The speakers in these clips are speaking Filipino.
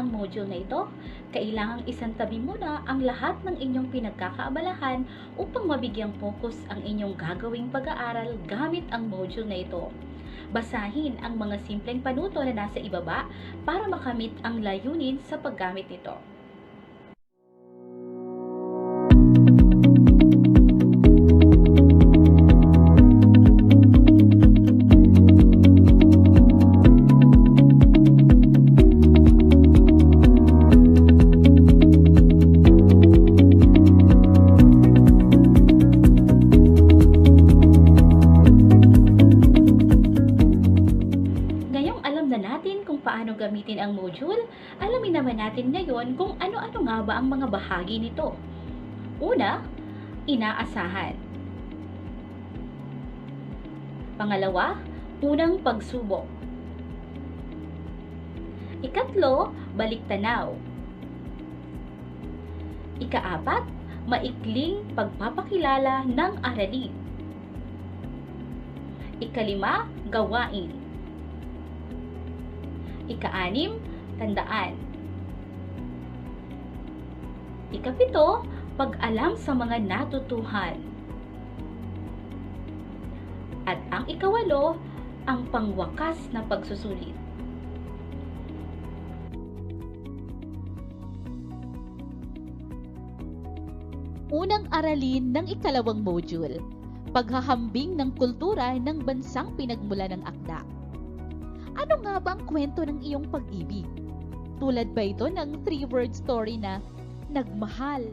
ang module na ito, kailangang isantabi muna ang lahat ng inyong pinagkakaabalahan upang mabigyang focus ang inyong gagawing pag-aaral gamit ang module na ito. Basahin ang mga simpleng panuto na nasa ibaba para makamit ang layunin sa paggamit nito. Paano gamitin ang module, alamin naman natin ngayon kung ano-ano nga ba ang mga bahagi nito. Una, inaasahan. Pangalawa, unang pagsubok. Ikatlo, baliktanaw. Ikaapat, maikling pagpapakilala ng aralin. Ikalima, gawain. Ika-6, tandaan. Ika-7, pag-alam sa mga natutuhan. At ang ika-8, ang pangwakas na pagsusulit. Unang aralin ng ikalawang module, paghahambing ng kultura ng bansang pinagmulan ng akda. Ano nga ba ang kwento ng iyong pag-ibig? Tulad ba ito ng 3-word story na nagmahal?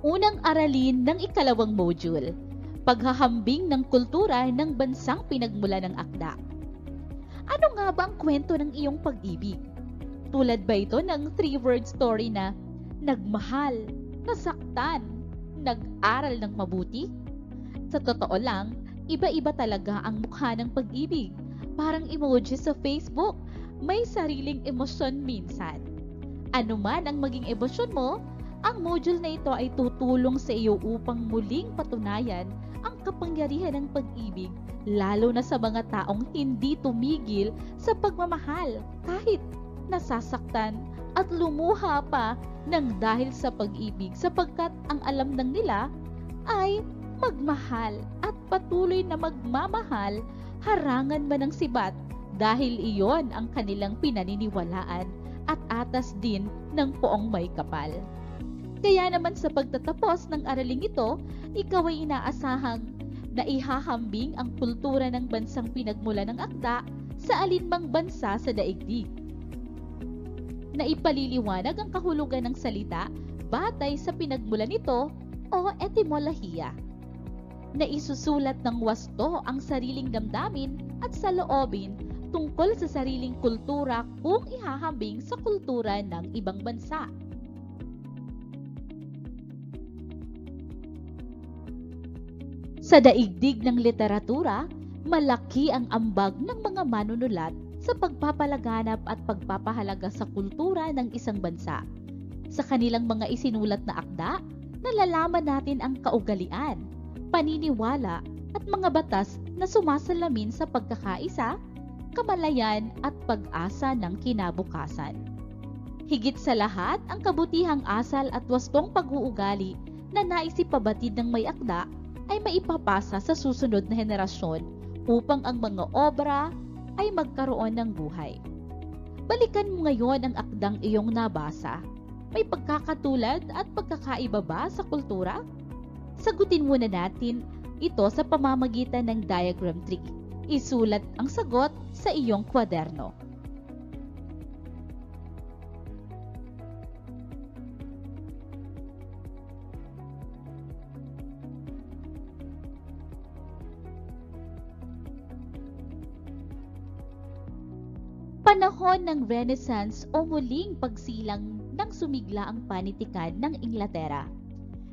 Unang aralin ng ikalawang module, paghahambing ng kultura ng bansang pinagmulan ng akda. Ano nga ba ang kwento ng iyong pag-ibig? Tulad ba ito ng 3-word story na nagmahal, nasaktan, nag-aral ng mabuti? Sa totoo lang, iba-iba talaga ang mukha ng pag-ibig. Parang emoji sa Facebook, may sariling emosyon minsan. Ano man ang maging emosyon mo, ang module na ito ay tutulong sa iyo upang muling patunayan ang kapangyarihan ng pag-ibig, lalo na sa mga taong hindi tumigil sa pagmamahal kahit nasasaktan at lumuha pa ng dahil sa pag-ibig, sapagkat ang alam ng nila ay magmahal at patuloy na magmamahal harangan man ng sibat, dahil iyon ang kanilang pinaniniwalaan at atas din ng poong may kapal. Kaya naman sa pagtatapos ng araling ito, ikaw ay inaasahang na ihahambing ang kultura ng bansang pinagmulan ng akda sa alinmang bansa sa daigdig. Na ipaliliwanag ang kahulugan ng salita batay sa pinagmulan nito o etimolohiya. Na isusulat ng wasto ang sariling damdamin at saloobin tungkol sa sariling kultura kung ihahambing sa kultura ng ibang bansa. Sa daigdig ng literatura, malaki ang ambag ng mga manunulat sa pagpapalaganap at pagpapahalaga sa kultura ng isang bansa. Sa kanilang mga isinulat na akda, nalalaman natin ang kaugalian, paniniwala at mga batas na sumasalamin sa pagkakaisa, kamalayan at pag-asa ng kinabukasan. Higit sa lahat, ang kabutihang asal at wastong pag-uugali na naisipabatid ng may akda ay maipapasa sa susunod na henerasyon upang ang mga obra ay magkaroon ng buhay. Balikan mo ngayon ang akdang iyong nabasa. May pagkakatulad at pagkakaiba ba sa kultura? Sagutin muna natin ito sa pamamagitan ng diagram tree. Isulat ang sagot sa iyong kwaderno. Panahon ng Renaissance o muling pagsilang ng sumigla ang panitikan ng Inglaterra.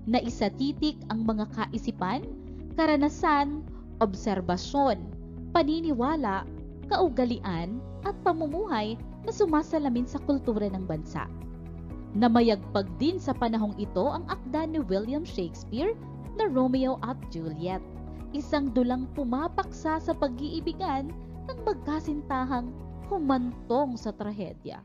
Naisatitik ang mga kaisipan, karanasan, obserbasyon, paniniwala, kaugalian at pamumuhay na sumasalamin sa kultura ng bansa. Namayagpag din sa panahong ito ang akda ni William Shakespeare na Romeo at Juliet, isang dulang pumapaksa sa pag-iibigan ng magkasintahang humantong sa trahedya.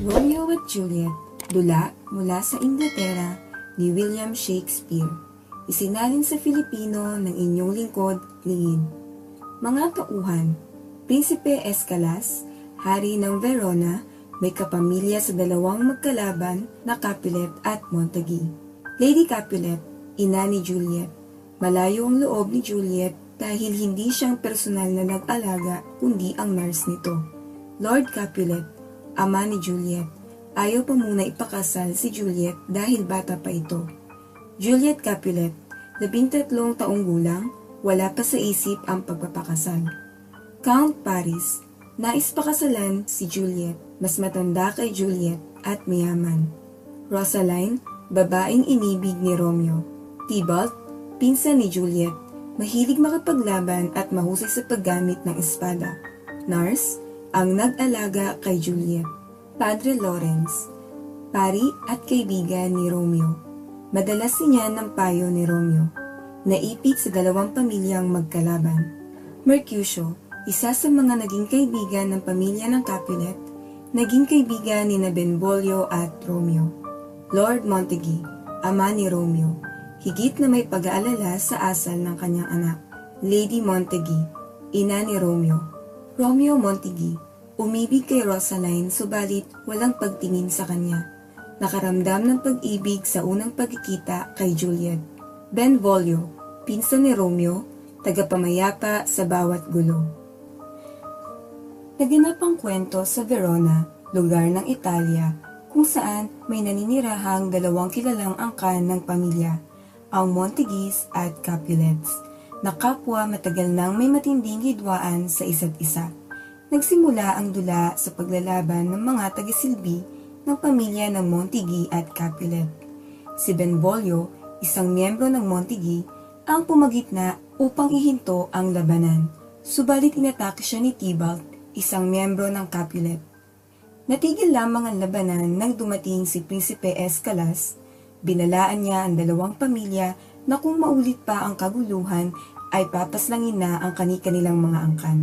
Romeo at Juliet, dula mula sa Inglaterra ni William Shakespeare. Isinalin sa Filipino ng inyong lingkod, Lingin. Mga tauhan, Prinsipe Escalas, Hari ng Verona, may kapamilya sa dalawang magkalaban na Capulet at Montague. Lady Capulet, ina ni Juliet. Malayo ang loob ni Juliet dahil hindi siyang personal na nag-alaga kundi ang nurse nito. Lord Capulet, ama ni Juliet, ayaw pa muna ipakasal si Juliet dahil bata pa ito. Juliet Capulet, 13 taong gulang, wala pa sa isip ang pagpapakasal. Count Paris, nais pakasalan si Juliet, mas matanda kay Juliet at mayaman. Rosaline, babaeng inibig ni Romeo. Tybalt, pinsan ni Juliet, mahilig makapaglaban at mahusay sa paggamit ng espada. Nurse, ang nag-alaga kay Juliet. Padre Lawrence, pari at kaibigan ni Romeo. Madalas sinyan ng payo ni Romeo. Naipit sa dalawang pamilyang magkalaban. Mercutio, isa sa mga naging kaibigan ng pamilya ng Capulet, naging kaibigan ni Benvolio at Romeo. Lord Montague, ama ni Romeo, higit na may pag-aalala sa asal ng kanyang anak. Lady Montague, ina ni Romeo. Romeo Montague, umibig kay Rosaline subalit walang pagtingin sa kanya. Nakaramdam ng pag-ibig sa unang pagkikita kay Juliet. Benvolio, pinsan ni Romeo, tagapamayapa sa bawat gulo. Naganap ang kwento sa Verona, lugar ng Italia, kung saan may naninirahang dalawang kilalang angkan ng pamilya, ang Montagues at Capulets, na kapwa matagal nang may matinding hidwaan sa isa't isa. Nagsimula ang dula sa paglalaban ng mga tagisilbi ng pamilya ng Montague at Capulet. Si Benvolio, isang miyembro ng Montague, ang pumagitna upang ihinto ang labanan. Subalit inatake siya ni Tybalt, isang miyembro ng Capulet. Natigil lamang ang labanan nang dumating si Prinsipe Escalas. Binalaan niya ang dalawang pamilya na kung maulit pa ang kaguluhan ay papaslangin na ang kani-kanilang mga angkan.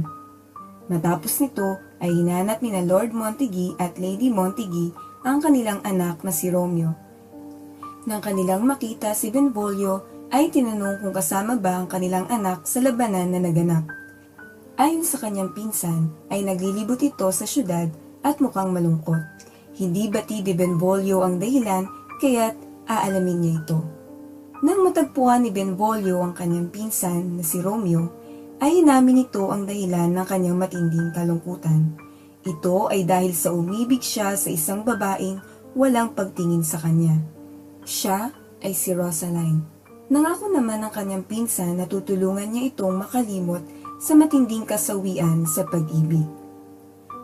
Matapos nito ay hinanap ni na Lord Montague at Lady Montague ang kanilang anak na si Romeo. Nang kanilang makita si Benvolio ay tinanong kung kasama ba ang kanilang anak sa labanan na naganap. Ayon sa kanyang pinsan ay naglilibot ito sa syudad at mukhang malungkot. Hindi batid ni Benvolio ang dahilan kaya't aalamin niya ito. Nang matagpuan ni Benvolio ang kanyang pinsan na si Romeo, ay inamin ito ang dahilan ng kanyang matinding kalungkutan. Ito ay dahil sa umibig siya sa isang babaeng walang pagtingin sa kanya. Siya ay si Rosaline. Nangako naman ang kanyang pinsan na tutulungan niya itong makalimot sa matinding kasawian sa pag-ibig.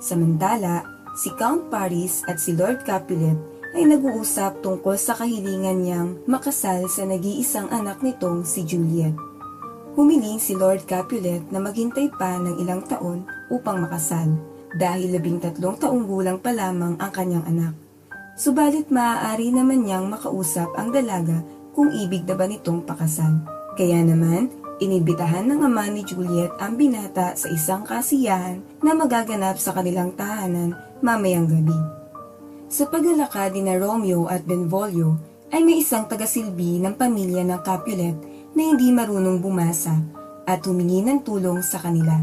Samantala, si Count Paris at si Lord Capulet ay nag-uusap tungkol sa kahilingan niyang makasal sa nag-iisang anak nitong si Juliet. Humiling si Lord Capulet na maghintay pa ng ilang taon upang makasal dahil 13 taong gulang pa lamang ang kanyang anak. Subalit maaari naman niyang makausap ang dalaga kung ibig na ba nitong pakasal. Kaya naman, inibitahan ng ama ni Juliet ang binata sa isang kasiyahan na magaganap sa kanilang tahanan mamayang gabi. Sa paglalakad ni na Romeo at Benvolio ay may isang tagasilbi ng pamilya ng Capulet na hindi marunong bumasa at humingi ng tulong sa kanila.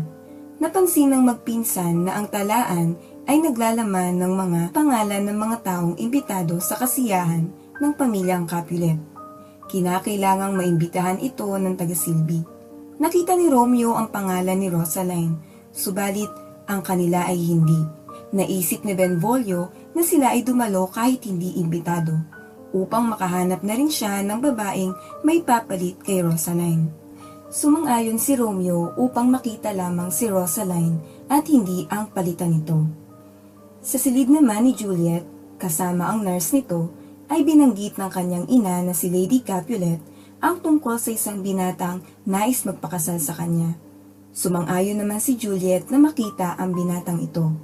Napansin ng magpinsan na ang talaan ay naglalaman ng mga pangalan ng mga taong imbitado sa kasiyahan ng pamilyang Capulet. Kinakailangang maimbitahan ito ng tagasilbi. Nakita ni Romeo ang pangalan ni Rosaline, subalit ang kanila ay hindi. Naisip ni Benvolio na sila ay dumalo kahit hindi imbitado, upang makahanap na rin siya ng babaeng may papalit kay Rosaline. Sumang-ayon si Romeo upang makita lamang si Rosaline at hindi ang palitan nito. Sa silid naman ni Juliet, kasama ang nurse nito, ay binanggit ng kanyang ina na si Lady Capulet ang tungkol sa isang binatang nais magpakasal sa kanya. Sumang-ayon naman si Juliet na makita ang binatang ito.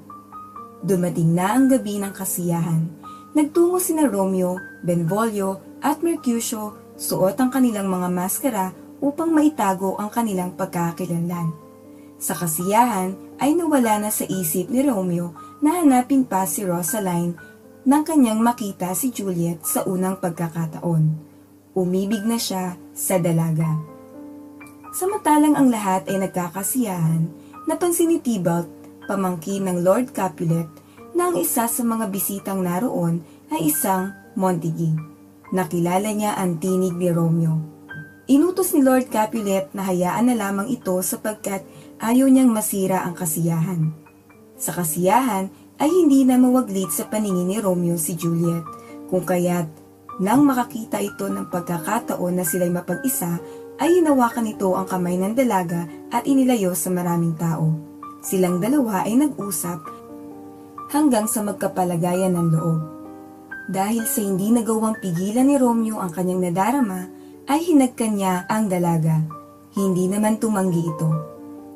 Dumating na ang gabi ng kasiyahan. Nagtungo sina Romeo, Benvolio at Mercutio, suot ang kanilang mga maskara upang maitago ang kanilang pagkakakilanlan. Sa kasiyahan ay nawala na sa isip ni Romeo na hanapin pa si Rosaline nang kanyang makita si Juliet sa unang pagkakataon. Umibig na siya sa dalaga. Samantalang ang lahat ay nagkakasiyahan, napansin ni Tybalt, pamangkin ng Lord Capulet, na ang isa sa mga bisitang naroon ay isang Montague. Nakilala niya ang tinig ni Romeo. Inutos ni Lord Capulet na hayaan na lamang ito sapagkat ayaw niyang masira ang kasiyahan. Sa kasiyahan ay hindi na mawaglit sa paningin ni Romeo si Juliet, kung kaya't nang makakita ito ng pagkakataon na sila'y mapag-isa, ay hinawakan nito ang kamay ng dalaga at inilayo sa maraming tao. Silang dalawa ay nag-usap hanggang sa magkapalagayan ng loob. Dahil sa hindi nagawang pigilan ni Romeo ang kanyang nadarama, ay hinagkan niya ang dalaga. Hindi naman tumanggi ito.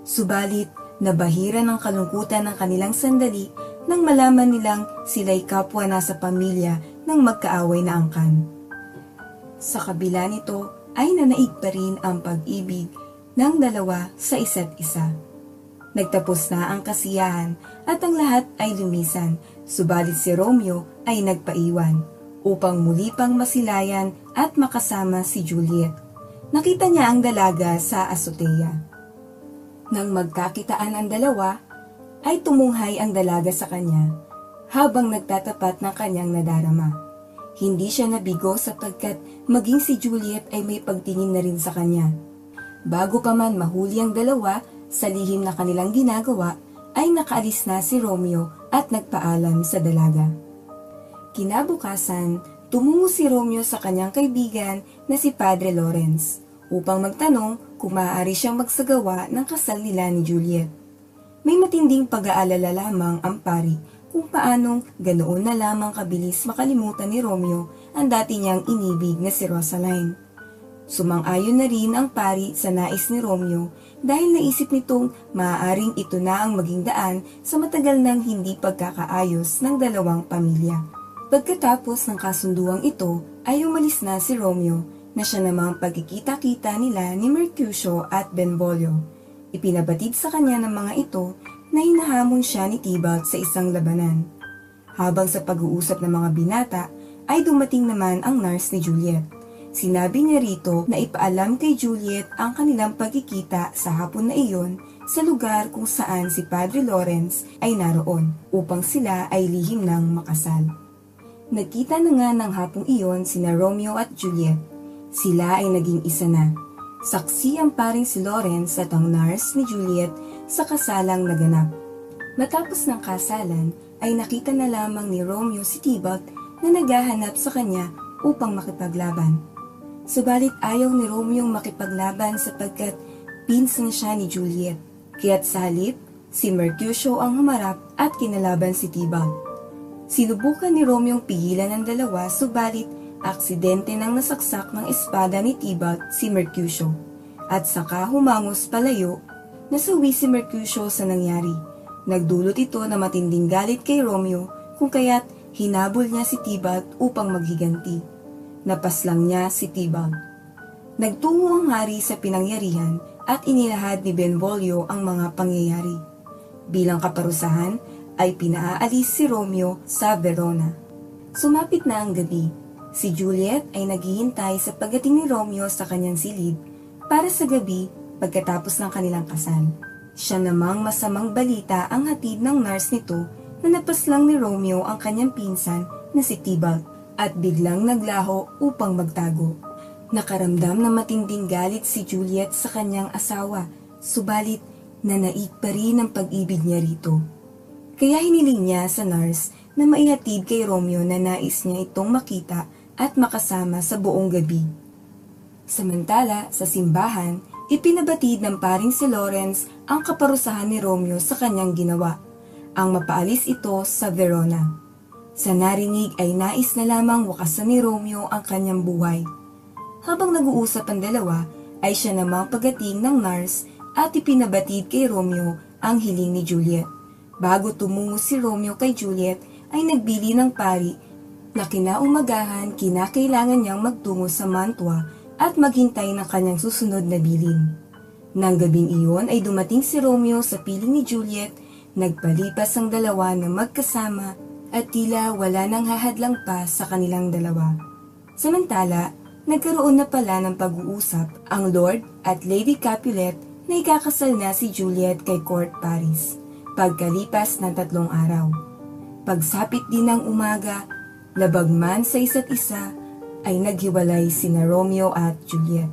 Subalit, nabahira ng kalungkutan ng kanilang sandali nang malaman nilang sila'y kapwa na sa pamilya ng magkaaway na angkan. Sa kabila nito ay nanaig pa rin ang pag-ibig ng dalawa sa isa't isa. Nagtapos na ang kasiyahan at ang lahat ay lumisan, subalit si Romeo ay nagpaiwan upang muli pang masilayan at makasama si Juliet. Nakita niya ang dalaga sa azotea. Nang magkakitaan ang dalawa, ay tumunghay ang dalaga sa kanya habang nagtatapat ng kanyang nadarama. Hindi siya nabigo sapagkat maging si Juliet ay may pagtingin na rin sa kanya. Bago pa man mahuli ang dalawa sa lihim na kanilang ginagawa, ay nakaalis na si Romeo at nagpaalam sa dalaga. Kinabukasan, tumungo si Romeo sa kanyang kaibigan na si Padre Lawrence upang magtanong kung maaari siyang magsagawa ng kasal nila ni Juliet. May matinding pag-aalala lamang ang pari kung paanong ganoon na lamang kabilis makalimutan ni Romeo ang dati niyang inibig na si Rosaline. Sumang-ayon na rin ang pari sa nais ni Romeo dahil naisip nitong maaaring ito na ang maging daan sa matagal nang hindi pagkakaayos ng dalawang pamilya. Pagkatapos ng kasunduang ito ay umalis na si Romeo na siya namang pagkikita-kita nila ni Mercutio at Benvolio. Ipinabatid sa kanya ng mga ito na hinahamon siya ni Tybalt sa isang labanan. Habang sa pag-uusap ng mga binata ay dumating naman ang nurse ni Juliet. Sinabi niya rito na ipaalam kay Juliet ang kanilang pagkikita sa hapon na iyon sa lugar kung saan si Padre Lawrence ay naroon upang sila ay lihim ng makasal. Nagkita na nga ng hapong iyon sina Romeo at Juliet. Sila ay naging isa na. Saksi ang paring si Lawrence at ang nurse ni Juliet sa kasalang naganap. Matapos ng kasalan ay nakita na lamang ni Romeo si Tybalt na naghahanap sa kanya upang makipaglaban. Subalit ayaw ni Romeo makipaglaban sapagkat pinsan siya ni Juliet. Kaya't sa halip, si Mercutio ang humarap at kinalaban si Tybalt. Sinubukan ni Romeo pigilan ang dalawa subalit aksidente nang nasaksak ng espada ni Tybalt si Mercutio at saka humangos palayo. Nasawi si Mercutio sa nangyari. Nagdulot ito na matinding galit kay Romeo kung kaya't hinabol niya si Tybalt upang maghiganti. Napaslang niya si Tybalt. Nagtungo ang hari sa pinangyarihan at inilahad ni Benvolio ang mga pangyayari. Bilang kaparusahan ay pinaalis si Romeo sa Verona. Sumapit na ang gabi. Si Juliet ay naghihintay sa pagdating ni Romeo sa kanyang silid para sa gabi pagkatapos ng kanilang kasal. Siya namang masamang balita ang hatid ng nurse nito na napaslang ni Romeo ang kanyang pinsan na si Tybalt at biglang naglaho upang magtago. Nakaramdam na matinding galit si Juliet sa kanyang asawa, subalit nanaig pa rin ang pag-ibig niya rito. Kaya hiniling niya sa nurse na maihatid kay Romeo na nais niya itong makita at makasama sa buong gabi. Samantala, sa simbahan, ipinabatid ng paring si Lawrence ang kaparusahan ni Romeo sa kanyang ginawa, ang mapaalis ito sa Verona. Sa narinig ay nais na lamang wakasan ni Romeo ang kanyang buhay. Habang nag-uusap ang dalawa, ay siya namang pagating ng nurse at ipinabatid kay Romeo ang hiling ni Juliet. Bago tumungo si Romeo kay Juliet, ay nagbili ng pari na kinaumagahan kinakailangan niyang magtungo sa Mantua at maghintay ng kanyang susunod na bilin. Nang gabing iyon ay dumating si Romeo sa piling ni Juliet, nagpalipas ang dalawa na magkasama at tila wala nang hahadlang pa sa kanilang dalawa. Samantala, nagkaroon na pala ng pag-uusap ang Lord at Lady Capulet na ikakasal na si Juliet kay Court Paris, pagkalipas ng 3 araw. Pagsapit din ng umaga, labag man sa isa't isa, ay naghiwalay sina Romeo at Juliet.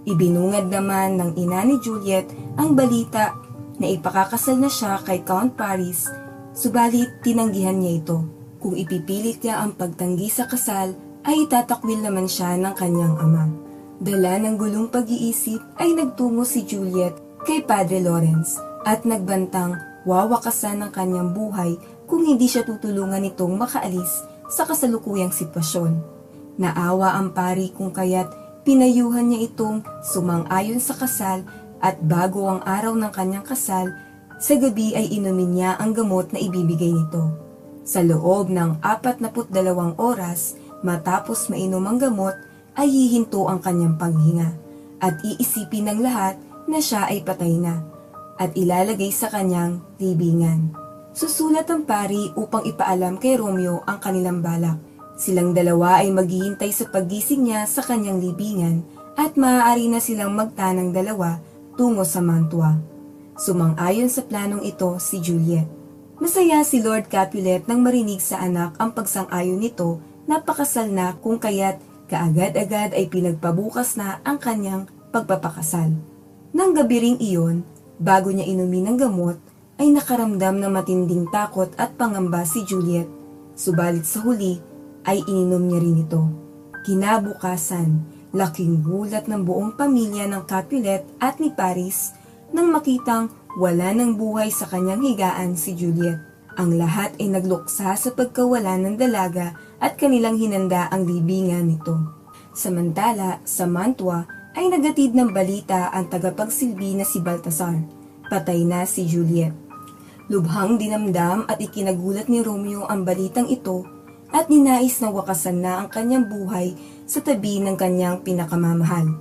Ibinungad naman ng ina ni Juliet ang balita na ipakakasal na siya kay Count Paris, subalit tinanggihan niya ito. Kung ipipilit niya ang pagtanggi sa kasal, ay itatakwil naman siya ng kanyang ama. Dala ng gulong pag-iisip ay nagtungo si Juliet kay Padre Lawrence at nagbantang wawakasan ng kanyang buhay kung hindi siya tutulungan nitong makaalis sa kasalukuyang sitwasyon. Naawa ang pari kung kaya't pinayuhan niya itong sumang-ayon sa kasal at bago ang araw ng kanyang kasal, sa gabi ay inumin niya ang gamot na ibibigay nito. Sa loob ng 42 oras matapos mainom ang gamot ay hihinto ang kanyang paghinga at iisipin ng lahat na siya ay patay na at ilalagay sa kanyang libingan. Susulat ang pari upang ipaalam kay Romeo ang kanilang balak. Silang dalawa ay maghihintay sa paggising niya sa kanyang libingan at maaari na silang magtanang dalawa tungo sa Mantua. Sumang-ayon sa planong ito si Juliet. Masaya si Lord Capulet nang marinig sa anak ang pagsang-ayon nito na pakasal na kung kaya't kaagad-agad ay pinagpabukas na ang kanyang pagpapakasal. Nang gabi ring iyon, bago niya inumin ng gamot, ay nakaramdam ng matinding takot at pangamba si Juliet. Subalit sa huli, ay ininom niya rin ito. Kinabukasan, laking gulat ng buong pamilya ng Capulet at ni Paris nang makitang wala ng buhay sa kanyang higaan si Juliet. Ang lahat ay nagluksa sa pagkawala ng dalaga at kanilang hinanda ang libingan nito. Samantala, sa Mantua ay nagatid ng balita ang tagapagsilbi na si Baltasar. Patay na si Juliet. Lubhang dinamdam at ikinagulat ni Romeo ang balitang ito at ninais na wakasan na ang kanyang buhay sa tabi ng kanyang pinakamamahal.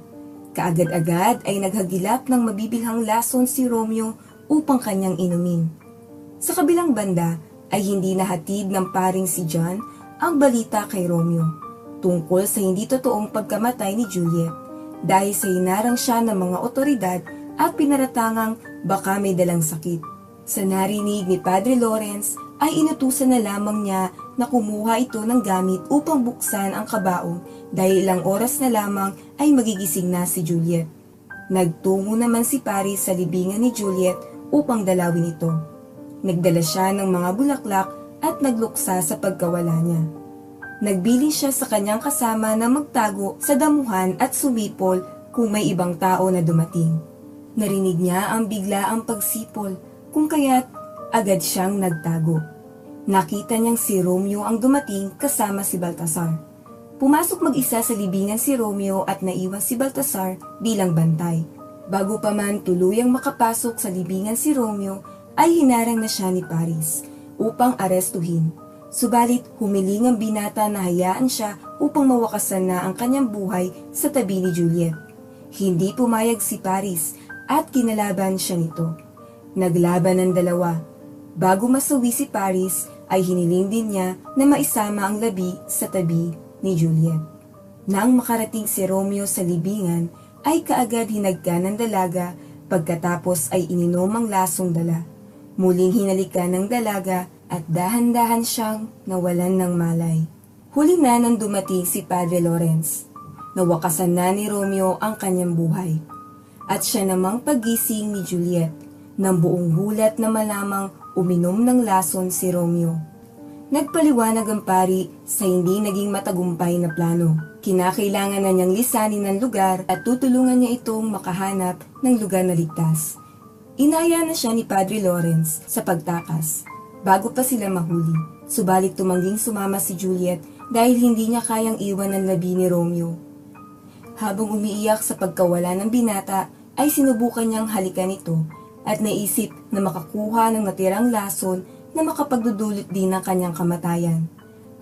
Kaagad-agad ay naghagilap ng mabibilhang lason si Romeo upang kanyang inumin. Sa kabilang banda ay hindi nahatid ng paring si John ang balita kay Romeo tungkol sa hindi totoong pagkamatay ni Juliet dahil sa hinarang siya ng mga otoridad at pinaratangang baka may dalang sakit. Sa narinig ni Padre Lawrence ay inutusan na lamang niya na kumuha ito ng gamit upang buksan ang kabaong dahil ilang oras na lamang ay magigising na si Juliet. Nagtungo naman si Paris sa libingan ni Juliet upang dalawin ito. Nagdala siya ng mga bulaklak at nagluksa sa pagkawala niya. Nagbilin siya sa kanyang kasama na magtago sa damuhan at sumipol kung may ibang tao na dumating. Narinig niya ang biglaang pagsipol kung kaya't agad siyang nagtago. Nakita niyang si Romeo ang dumating kasama si Baltasar. Pumasok mag-isa sa libingan si Romeo at naiwan si Baltasar bilang bantay. Bago pa man tuluyang makapasok sa libingan si Romeo, ay hinarang na siya ni Paris upang arestuhin. Subalit humiling ang binata na hayaan siya upang mawakasan na ang kanyang buhay sa tabi ni Juliet. Hindi pumayag si Paris at kinalaban siya nito. Naglaban ang dalawa. Bago masawi si Paris, ay hiniling din niya na maisama ang labi sa tabi ni Juliet. Nang makarating si Romeo sa libingan, ay kaagad hinagka ng dalaga pagkatapos ay ininom ang lasong dala. Muling hinalikan ng dalaga at dahan-dahan siyang nawalan ng malay. Huli na nang dumating si Padre Lawrence. Nawakasan na ni Romeo ang kanyang buhay. At siya namang pagising ni Juliet, nang buong gulat na malamang uminom ng lason si Romeo. Nagpaliwanag ang pari sa hindi naging matagumpay na plano. Kinakailangan na niyang lisanin ang lugar at tutulungan niya itong makahanap ng lugar na ligtas. Inaya na siya ni Padre Lawrence sa pagtakas, bago pa sila mahuli. Subalit tumangging sumama si Juliet dahil hindi niya kayang iwan ang labi ni Romeo. Habang umiiyak sa pagkawala ng binata, ay sinubukan niyang halikan ito at naisip na makakuha ng natirang lason na makapagdudulot din ng kanyang kamatayan.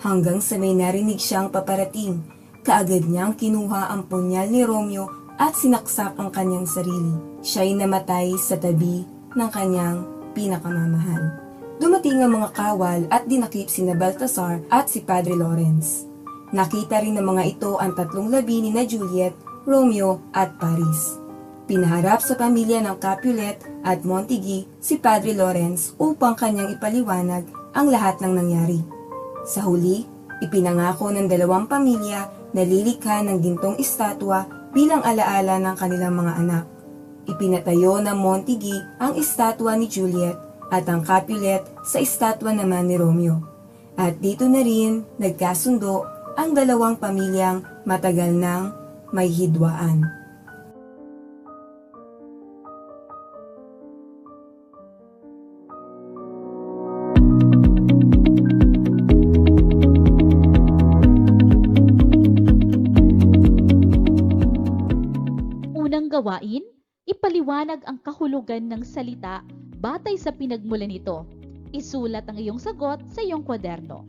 Hanggang sa may narinig siyang paparating, kaagad niyang kinuha ang punyal ni Romeo at sinaksak ang kanyang sarili. Siya'y namatay sa tabi ng kanyang pinakamamahal. Dumating ang mga kawal at dinakip sina Baltasar at si Padre Lawrence. Nakita rin ng mga ito ang tatlong labi ni na Juliet, Romeo at Paris. Pinaharap sa pamilya ng Capulet at Montague si Padre Lawrence upang kanyang ipaliwanag ang lahat ng nangyari. Sa huli, ipinangako ng dalawang pamilya na lilikha ng gintong estatwa bilang alaala ng kanilang mga anak. Ipinatayo ng Montague ang estatwa ni Juliet at ang Capulet sa estatwa naman ni Romeo. At dito na rin nagkasundo ang dalawang pamilyang matagal nang may hidwaan. Unang gawain, ipaliwanag ang kahulugan ng salita batay sa pinagmulan nito. Isulat ang iyong sagot sa iyong kwaderno.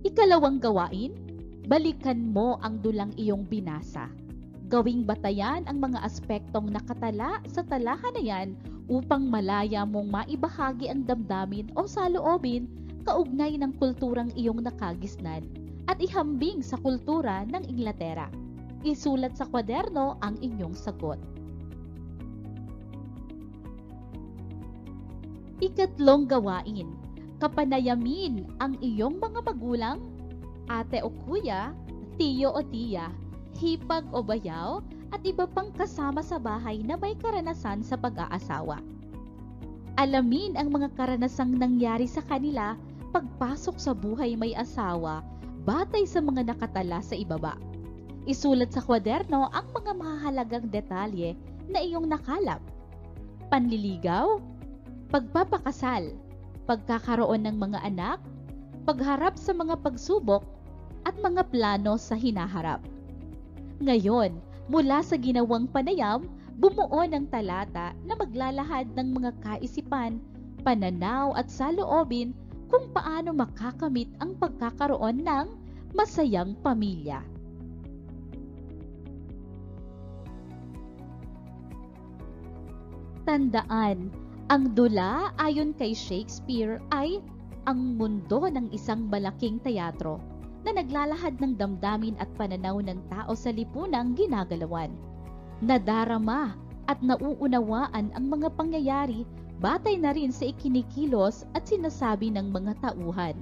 Ikalawang gawain, balikan mo ang dulang iyong binasa. Gawing batayan ang mga aspektong nakatala sa talahan na yan upang malaya mong maibahagi ang damdamin o saloobin kaugnay ng kulturang iyong nakagisnan at ihambing sa kultura ng Inglaterra. Isulat sa kwaderno ang inyong sagot. Ikatlong gawain, kapanayamin ang iyong mga magulang, ate o kuya, tiyo o tiya, hipag o bayaw, at iba pang kasama sa bahay na may karanasan sa pag-aasawa. Alamin ang mga karanasang nangyari sa kanila pagpasok sa buhay may asawa batay sa mga nakatala sa ibaba. Isulat sa kwaderno ang mga mahalagang detalye na iyong nakalap. Panliligaw, pagpapakasal, pagkakaroon ng mga anak, pagharap sa mga pagsubok, at mga plano sa hinaharap. Ngayon, mula sa ginawang panayam, bumuo ng talata na maglalahad ng mga kaisipan, pananaw at saloobin kung paano makakamit ang pagkakaroon ng masayang pamilya. Tandaan, ang dula ayon kay Shakespeare ay ang mundo ng isang malaking teatro na naglalahad ng damdamin at pananaw ng tao sa lipunang ginagalawan. Nadarama at nauunawaan ang mga pangyayari batay na rin sa ikinikilos at sinasabi ng mga tauhan.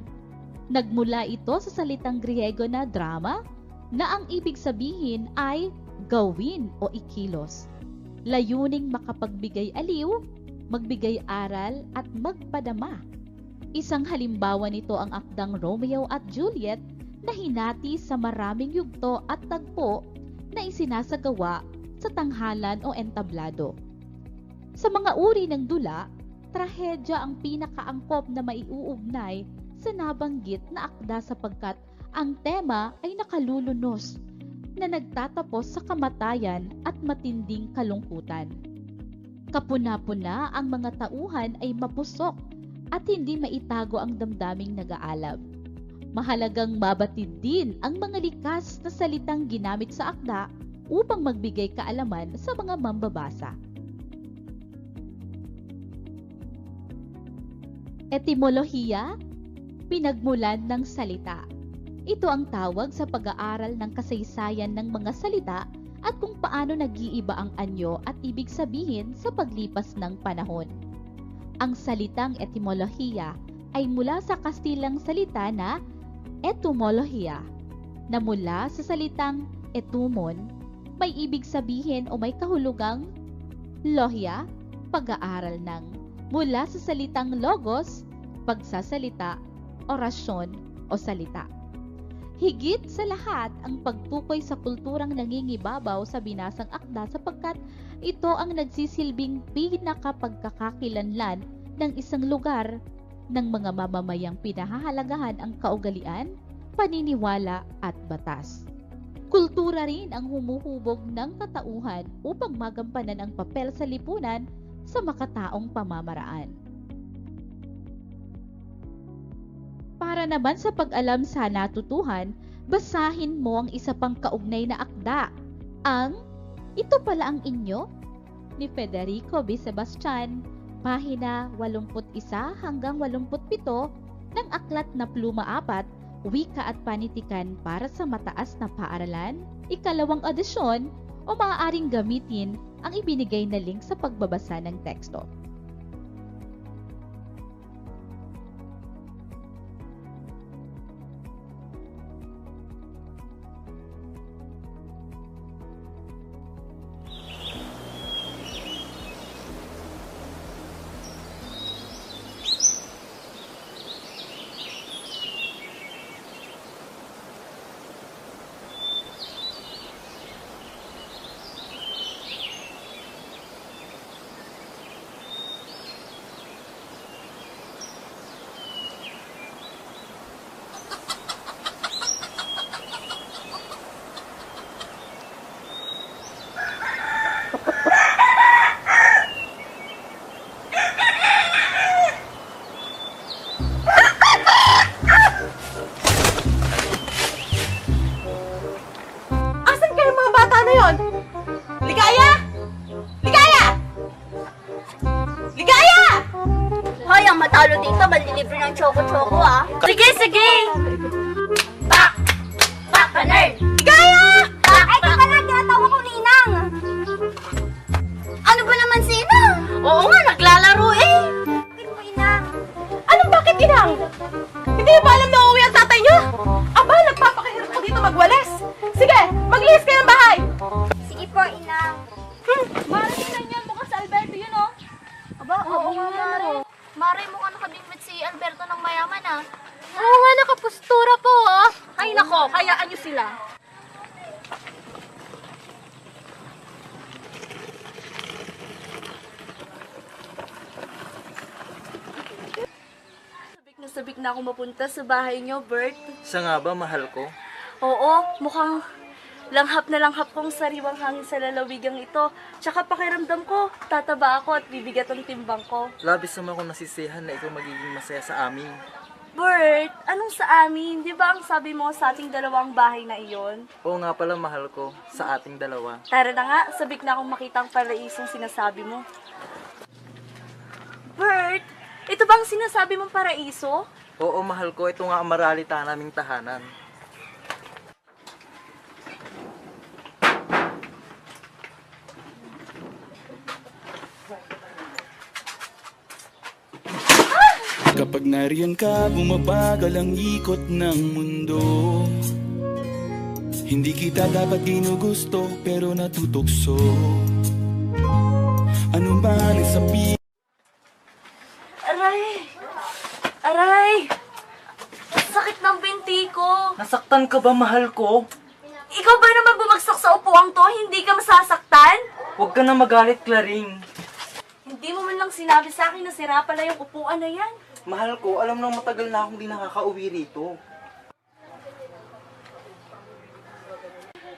Nagmula ito sa salitang Griego na drama na ang ibig sabihin ay gawin o ikilos. Layuning makapagbigay aliw, magbigay aral at magpadama. Isang halimbawa nito ang akdang Romeo at Juliet na hinati sa maraming yugto at tagpo na isinasagawa sa tanghalan o entablado. Sa mga uri ng dula, trahedya ang pinakaangkop na maiuugnay sa nabanggit na akda sapagkat ang tema ay nakalulunos na nagtatapos sa kamatayan at matinding kalungkutan. Kapuna-puna ang mga tauhan ay mapusok at hindi maitago ang damdaming nag-aalab. Mahalagang mabatid din ang mga likas na salitang ginamit sa akda upang magbigay kaalaman sa mga mambabasa. Etimolohiya, pinagmulan ng salita. Ito ang tawag sa pag-aaral ng kasaysayan ng mga salita at kung paano nag-iiba ang anyo at ibig sabihin sa paglipas ng panahon. Ang salitang etimolohiya ay mula sa Kastilang salita na etymologia, na mula sa salitang etumon, may ibig sabihin o may kahulugang lohia, pag-aaral ng, mula sa salitang logos, pagsasalita, orasyon o salita. Higit sa lahat ang pagtukoy sa kulturang nangingibabaw sa binasang akda sapagkat ito ang nagsisilbing pinakapagkakakilanlan ng isang lugar ng mga mamamayang pinahahalagahan ang kaugalian, paniniwala at batas. Kultura rin ang humuhubog ng katauhan upang magampanan ang papel sa lipunan sa makataong pamamaraan. Para naman sa pag-alam sa natutuhan, basahin mo ang isa pang kaugnay na akda, ang Ito Pala Ang Inyo ni Federico B. Sebastian, pahina 81 hanggang 87 ng Aklat na Pluma 4, Wika at Panitikan para sa Mataas na Paaralan, ikalawang edisyon o maaaring gamitin ang ibinigay na link sa pagbabasa ng teksto. Matalo dito, malilibre ng choco-choco ah. Sige, sige! Pak! Pak ka, nerd! Ligaya! Pak! Ay, teka lang, tinatawa ko ninang! Ano ba naman si Inang? Oo nga, naglalaro eh! Bakit mo, Inang? Anong bakit, Inang? Hindi ba alam na uuwi ang tatay niyo? Aba, nagpapakahirap ko dito magwalis. Sige, maglihis kayo ng bahay. Sige po, Inang. Mara, tingnan niyan, mukhang sa Alberto yun, oh. Aba, oo nga, Mare. Mare, mukhang nakabingwit si Alberto ng mayaman ah. Oo nga, nakapustura po, oh. Ay, nako, hayaan niyo sila. Sabik na ako mapunta sa bahay niyo, Bert. Siya nga ba, mahal ko? Oo, mukhang langhap na langhap kong sariwang hangin sa lalawigang ito. Tsaka pakiramdam ko, tataba ako at bibigat ang timbang ko. Labis naman akong nasisihan na ikaw magiging masaya sa amin. Bert, anong sa amin? Di ba ang sabi mo sa ating dalawang bahay na iyon? Oo nga pala, mahal ko, sa ating dalawa. Tara na nga, sabik na akong makita ang paraisong sinasabi mo. Bert, ito bang sinasabi mong paraiso? Oo, mahal ko, ito nga ang maralita naming tahanan. Kapag nariyan ka, bumabagal ang ikot ng mundo. Hindi kita dapat ginugusto, pero natutukso. Ano ba nasabi? Aray! Aray! Sakit ng binti ko! Nasaktan ka ba, mahal ko? Ikaw ba naman bumagsak sa upuang to? Hindi ka masasaktan? Huwag ka na magalit, Claring. Hindi mo man lang sinabi sa akin na sira pala yung upuan na yan. Mahal ko, alam nang matagal na akong di nakakauwi rito.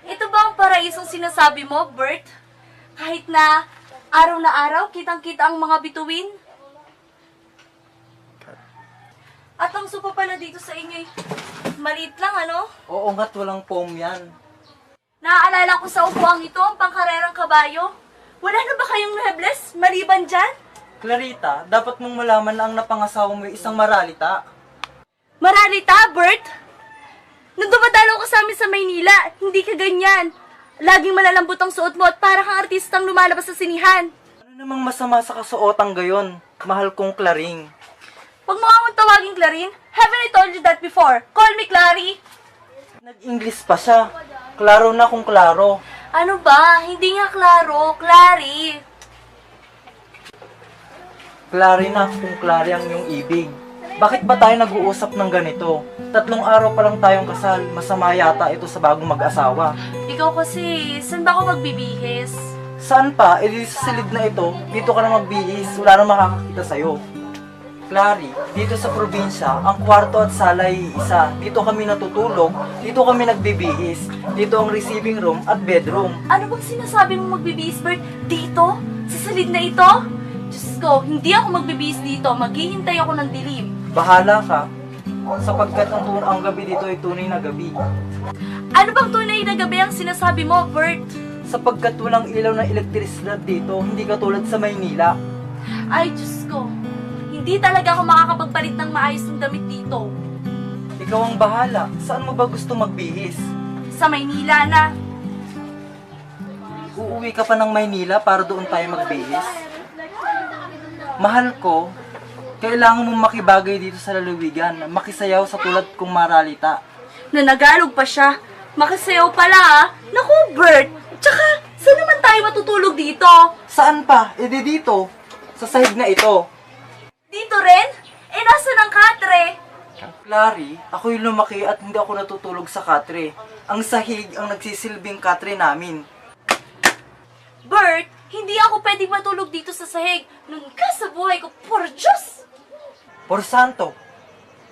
Ito ba ang paraisong sinasabi mo, Bert? Kahit na araw, kitang-kita ang mga bituin? At ang sopa pala dito sa inyo'y maliit lang, ano? Oo nga't walang foam yan. Naaalala ko sa upuang ito ang pangkarerang kabayo. Wala na ba kayong muebles maliban dyan? Clarita, dapat mong malaman na ang napangasawa mo ay isang maralita. Maralita, Bert? Nung dumadalaw ka sa amin sa Maynila, hindi ka ganyan. Laging malalambot ang suot mo at para kang artistang lumalabas sa sinihan. Ano namang masama sa kasuotang gayon? Mahal kong Claring. Huwag mo akong tawaging Clarin. Haven't I told you that before? Call me Clary. Nag-English pa siya. Klaro na kung klaro. Ano ba? Hindi nga klaro. Clary. Clary na kung Clary ang iyong ibig. Bakit ba tayo nag-uusap ng ganito? 3 araw pa lang tayong kasal. Masama yata ito sa bagong mag-asawa. Ikaw kasi, saan ba ako magbibihis? Saan pa? E di sa silid na ito, dito ka na magbihis. Wala nang makakakita sa'yo. Clary, dito sa probinsya, ang kwarto at sala ay isa. Dito kami natutulog, dito kami nagbibihis. Dito ang receiving room at bedroom. Ano bang sinasabi mong magbibihis, Bert? Dito? Sa salid na ito? Diyos ko, hindi ako magbibihis dito. Maghihintay ako ng dilim. Bahala ka, sapagkat ang gabi dito ay tunay na gabi. Ano bang tunay na gabi ang sinasabi mo, Bert? Sapagkat walang ilaw na elektrisidad dito, hindi katulad sa Maynila. Ay, Diyos ko. Hindi talaga ako makakapagpalit ng maayos ng damit dito. Ikaw ang bahala, saan mo ba gusto magbihis? Sa Maynila na. Uuwi ka pa ng Maynila para doon tayo magbihis? Mahal ko, kailangan mong makibagay dito sa lalawigan, makisayaw sa tulad kong Maralita. Nanagalog pa siya. Makisayaw pala ah. Naku, Bert. Tsaka, saan naman tayo matutulog dito? Saan pa? E di dito, sa sahig na ito. Dito rin? Eh, nasan ang katre? Clary, ako'y lumaki at hindi ako natutulog sa katre. Ang sahig ang nagsisilbing katre namin. Bert, hindi ako pwedeng matulog dito sa sahig. Noon ka sa buhay ko, por Diyos! Por santo,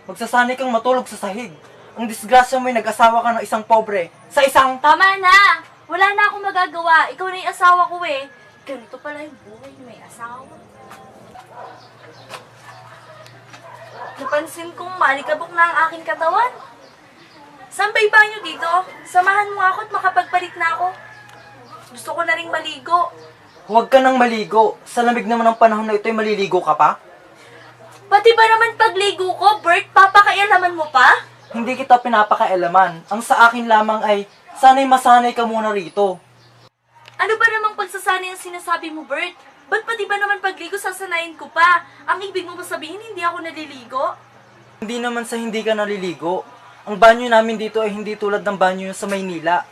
magsasanay kang matulog sa sahig. Ang disgrasya mo'y nag-asawa ka ng isang pobre sa isang... Tama na! Wala na akong magagawa. Ikaw na yung asawa ko eh. Ganito pala yung buhay na may asawa. Napansin kong malikabok na ang aking katawan. Saan ba yung banyo dito? Samahan mo ako at makapagpalit na ako. Gusto ko na ring maligo. Huwag ka nang maligo. Sa lamig naman ng panahon na ito'y maliligo ka pa. Pati ba naman pagligo ko, Bert, papakaialaman mo pa? Hindi kita pinapakailaman. Ang sa akin lamang ay, sana'y masanay ka muna rito. Ano ba namang pagsasanay ang sinasabi mo, Bert? Ba't pati ba naman pagligo sasanayin ko pa? Ang ibig mo ba sabihin hindi ako naliligo? Hindi naman sa hindi ka naliligo. Ang banyo namin dito ay hindi tulad ng banyo sa Maynila.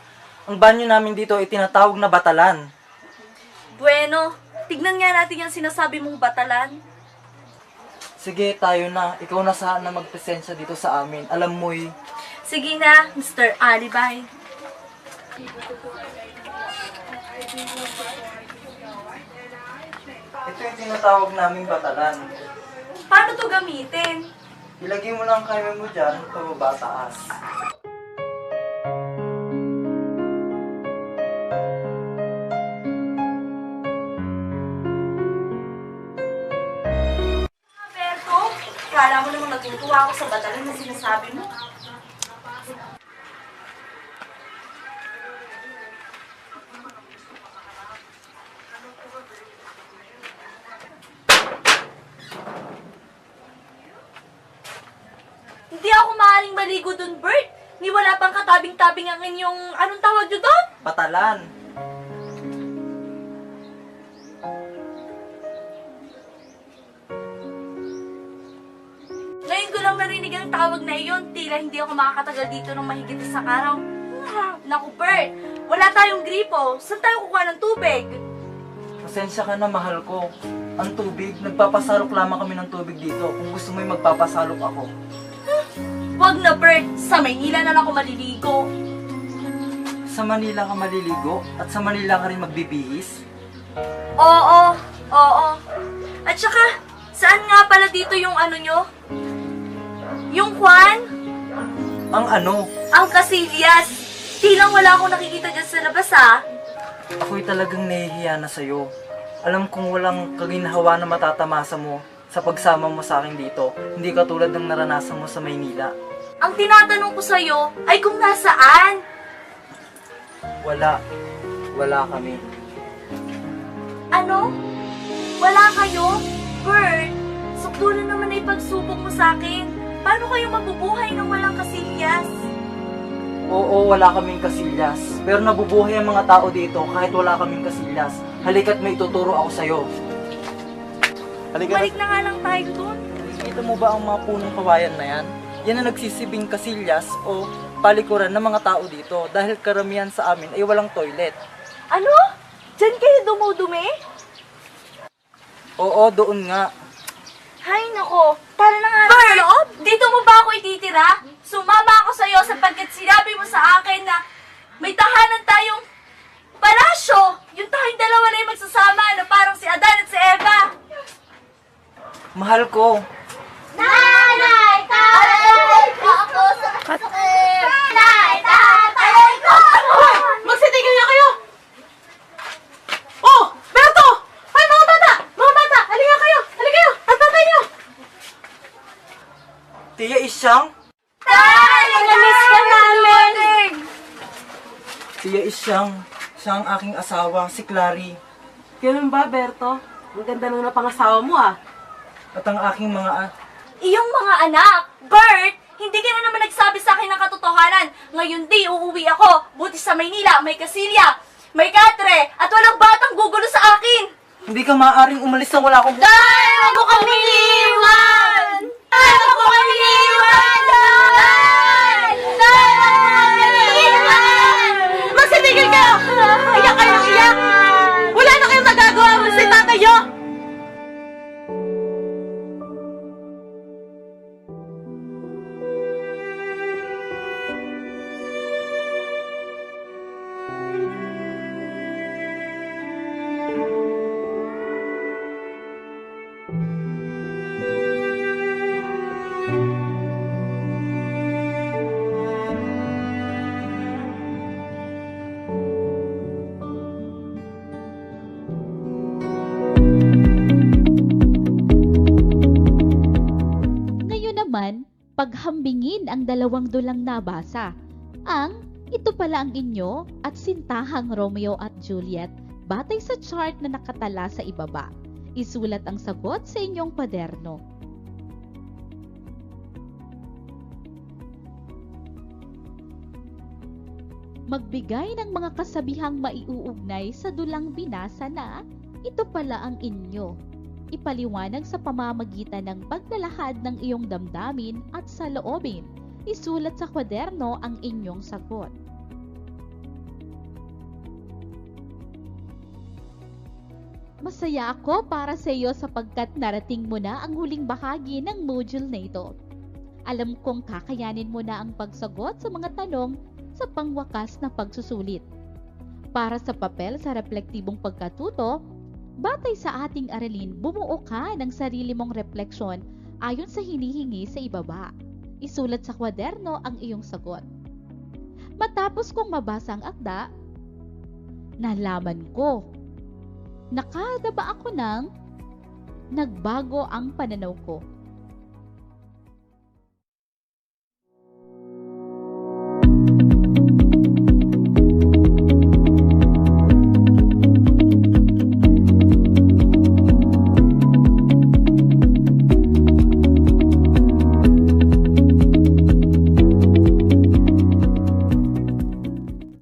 Ang banyo namin dito ay tinatawag na batalan. Bueno, tignan nga natin yung sinasabi mong batalan. Sige, tayo na. Ikaw na sana magpresensya dito sa amin. Alam mo'y... Sige na, Mr. Alibay. Ito yung tinatawag naming batalan. Paano to gamitin? Ilagay mo lang kayo mo dyan, pababa taas. Alberto, kala mo namang natutuwa ako sa batalan na sinasabi mo. Hindi ako maaaring maligo dun, Bert. Ni wala pang katabing-tabing ang inyong... Anong tawag nyo doon? Batalan. Ngayon ko lang narinig ang tawag na iyon. Tila hindi ako makakatagal dito ng mahigit isang araw. Naku, Bert. Wala tayong gripo. Saan tayo kukuha ng tubig? Pasensya ka na, mahal ko. Ang tubig, nagpapasalok lamang kami ng tubig dito. Kung gusto mo'y magpapasalok ako. Wag na, Bert. Sa Maynila na lang ako maliligo. Sa Manila ka maliligo at sa Manila ka rin magbibihis. Oo, oo. At saka, saan nga pala dito yung ano nyo? Yung Juan? Ang ano? Ang Casillas. Tilang wala akong nakikita dyan sa labas, ah. Ako'y talagang nahihiya na sa'yo. Alam kong walang kaginhawa na matatamasa mo sa pagsama mo sa akin dito. Hindi katulad ng naranasan mo sa Maynila. Ang tinatanong ko sa'yo ay kung nasaan. Wala. Wala kami. Ano? Wala kayo? Bert, sukdulan naman na ipagsubok mo sa akin. Paano kayo mabubuhay nang walang kasilyas? Oo, wala kaming kasilyas. Pero nabubuhay ang mga tao dito kahit wala kaming kasilyas. Halika't may tuturo ako sa'yo. Halika Balik na nga lang tayo dun. Nakikita mo ba ang mga punong kawayan na yan? Yan ang nagsisibing kasilyas o palikuran ng mga tao dito dahil karamihan sa amin ay walang toilet. Ano? Diyan kayo dumudumi? Oo, doon nga. Hay nako, tara na nga sa loob. Dito mo ba ako ititira? Sumama ako sa'yo sapagkat sinabi mo sa akin na may tahanan tayong palasyo. Yung tayong dalawa na yung magsasama na parang si Adan at si Eva. Mahal ko, Nanay, tatay ko ako sa sakit. Nanay, tatay ko ako. Magsitigil na kayo! Oh! Berto! Ay, mga bata! Mga bata! Halika kayo! Halika kayo! Ang tatay niyo! Tia Isyang? Tay, namiss ka namin. Tia Isyang, siya ang aking asawa, si Clary. Ganun ba, Berto? Ang ganda nang napangasawa mo ah. At ang aking mga Iyong mga anak, Bert, hindi ka na naman nagsabi sa akin ng katotohanan. Ngayon di, uuwi ako. Buti sa Maynila, may kasilya, may katre, at walang batang gugulo sa akin. Hindi ka maaaring umalis na wala akong... Tay, wag mo kami iwan. Tay, wag mo kami iwan. Tay, tay, wag mo kami iwan. Magsitigil kayo! Iyak kayo ng iyak! Wala na kayong nagagawa mo si tatay niyo! Ngayon naman, paghambingin ang dalawang dulang nabasa. Ang ito pala ang inyo at sintahang Romeo at Juliet batay sa chart na nakatala sa ibaba. Isulat ang sagot sa inyong kwaderno. Magbigay ng mga kasabihang maiuugnay sa dulang binasa na ito pala ang inyo. Ipaliwanag sa pamamagitan ng paglalahad ng iyong damdamin at saloobin. Isulat sa kwaderno ang inyong sagot. Masaya ako para sa iyo sapagkat narating mo na ang huling bahagi ng module na ito. Alam kong kakayanin mo na ang pagsagot sa mga tanong sa pangwakas na pagsusulit. Para sa papel sa reflektibong pagkatuto, batay sa ating aralin, bumuo ka ng sarili mong refleksyon ayon sa hinihingi sa ibaba. Isulat sa kwaderno ang iyong sagot. Matapos kong mabasa ang akda, nalaman ko na kada ba ako nang nagbago ang pananaw ko